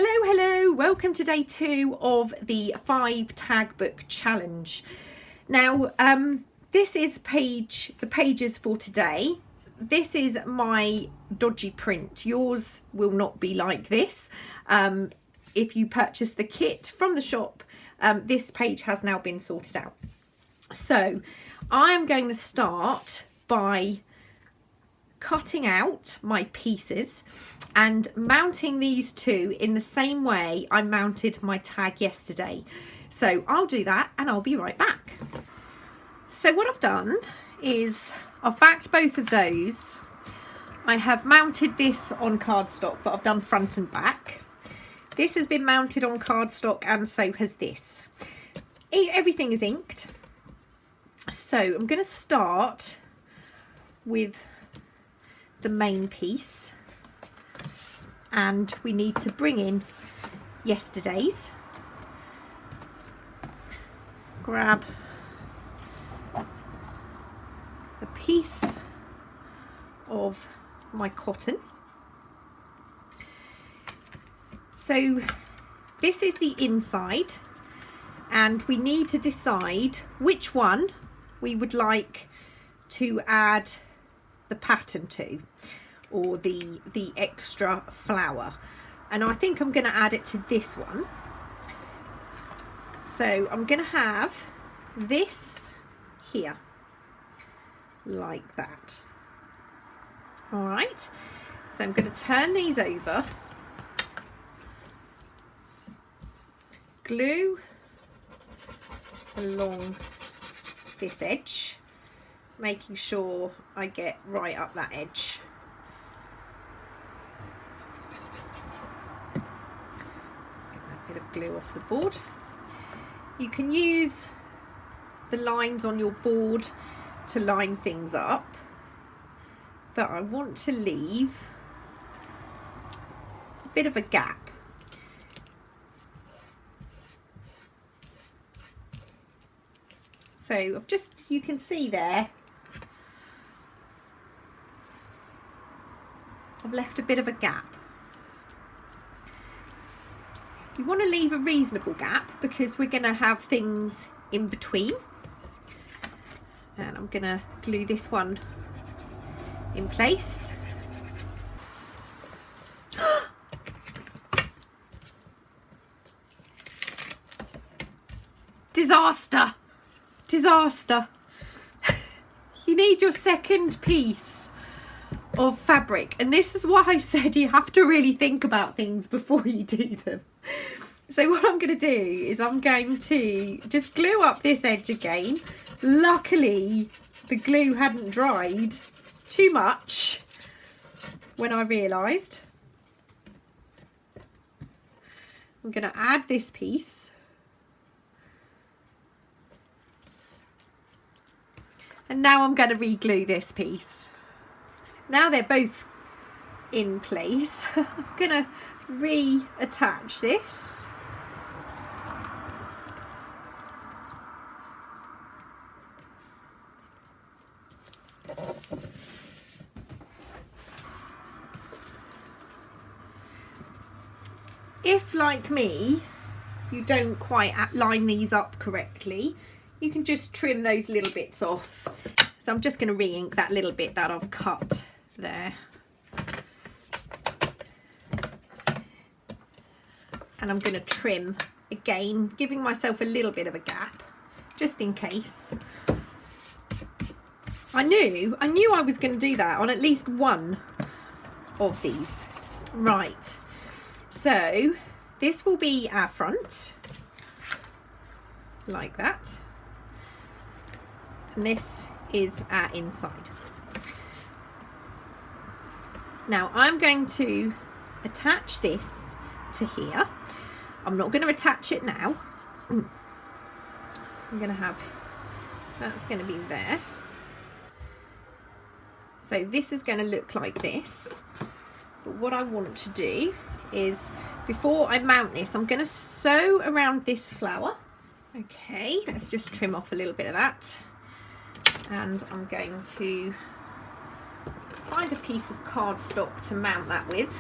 Hello, welcome to day 2 of the 5 tag book challenge. Now, this is the pages for today. This is my dodgy print. Yours will not be like this. If you purchase the kit from the shop, this page has now been sorted out. So I'm going to start by cutting out my pieces and mounting these two in the same way I mounted my tag yesterday. So I'll do that and I'll be right back. So what I've done is I've backed both of those. I have mounted this on cardstock, but I've done front and back. This has been mounted on cardstock and so has this. Everything is inked. So I'm going to start with the main piece, and we need to bring in yesterday's. Grab a piece of my cotton. So this is the inside, and we need to decide which one we would like to add the pattern to, or the extra flower, and I think I'm going to add it to this one. So I'm going to have this here like that. All right, so I'm going to turn these over, glue along this edge, making sure I get right up that edge. Get that bit of glue off the board. You can use the lines on your board to line things up, but I want to leave a bit of a gap. So I've just, you can see there, I've left a bit of a gap. You want to leave a reasonable gap because we're going to have things in between. And I'm going to glue this one in place. Disaster! Disaster! You need your second piece of fabric, and this is why I said you have to really think about things before you do them. So what I'm going to do is I'm going to just glue up this edge again. Luckily the glue hadn't dried too much when I realised. I'm going to add this piece, and now I'm going to re-glue this piece. Now they're both in place, I'm going to reattach this. If, like me, you don't quite line these up correctly, you can just trim those little bits off. So I'm just going to re-ink that little bit that I've cut there. And I'm going to trim again, giving myself a little bit of a gap just in case. I knew I was going to do that on at least one of these. Right, so this will be our front like that, and this is our inside. Now I'm going to attach this to here. I'm not going to attach it now. I'm going to have, that's going to be there. So this is going to look like this. But what I want to do is, before I mount this, I'm going to sew around this flower. Okay, let's just trim off a little bit of that. And I'm going to find a piece of cardstock to mount that with.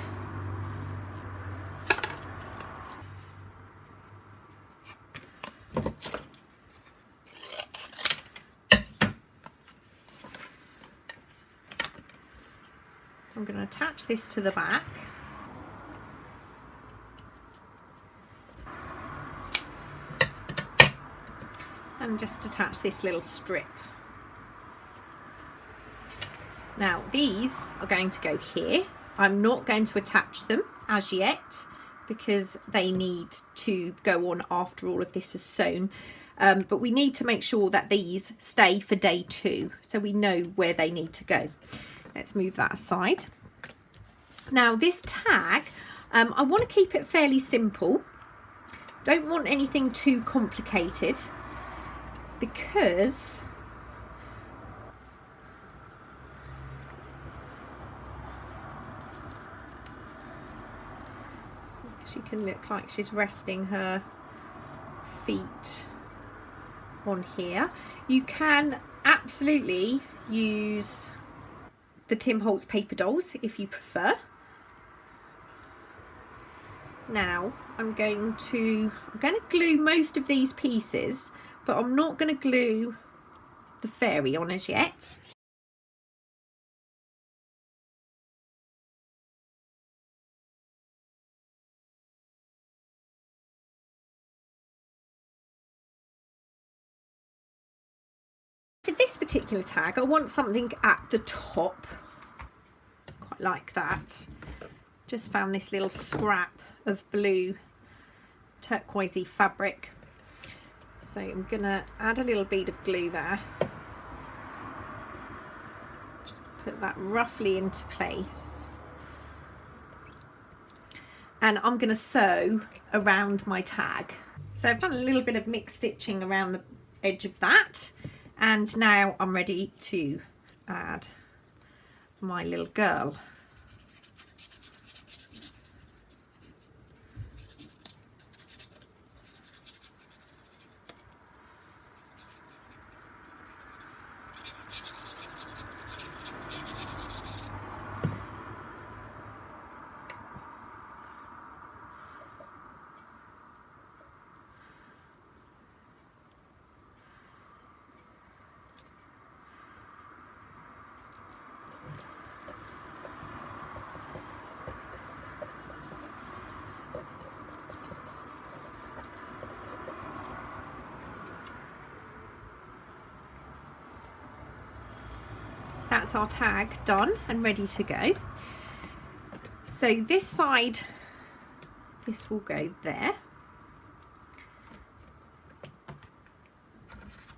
I'm going to attach this to the back. And just attach this little strip. Now these are going to go here. I'm not going to attach them as yet because they need to go on after all of this is sewn. But we need to make sure that these stay for day 2 so we know where they need to go. Let's move that aside. Now this tag, I want to keep it fairly simple. Don't want anything too complicated because she can look like she's resting her feet on here. You can absolutely use the Tim Holtz paper dolls if you prefer. Now I'm going to glue most of these pieces, but I'm not going to glue the fairy on as yet. For this particular tag, I want something at the top, quite like that. Just found this little scrap of blue turquoisey fabric. So I'm going to add a little bead of glue there. Just put that roughly into place. And I'm going to sew around my tag. So I've done a little bit of mixed stitching around the edge of that. And now I'm ready to add my little girl. That's our tag done and ready to go. So this side, this will go there.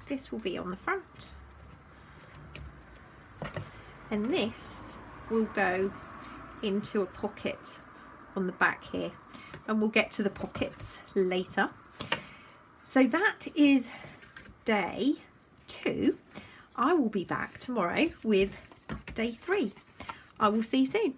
This will be on the front. And this will go into a pocket on the back here. And we'll get to the pockets later. So that is day 2. I will be back tomorrow with day 3. I will see you soon.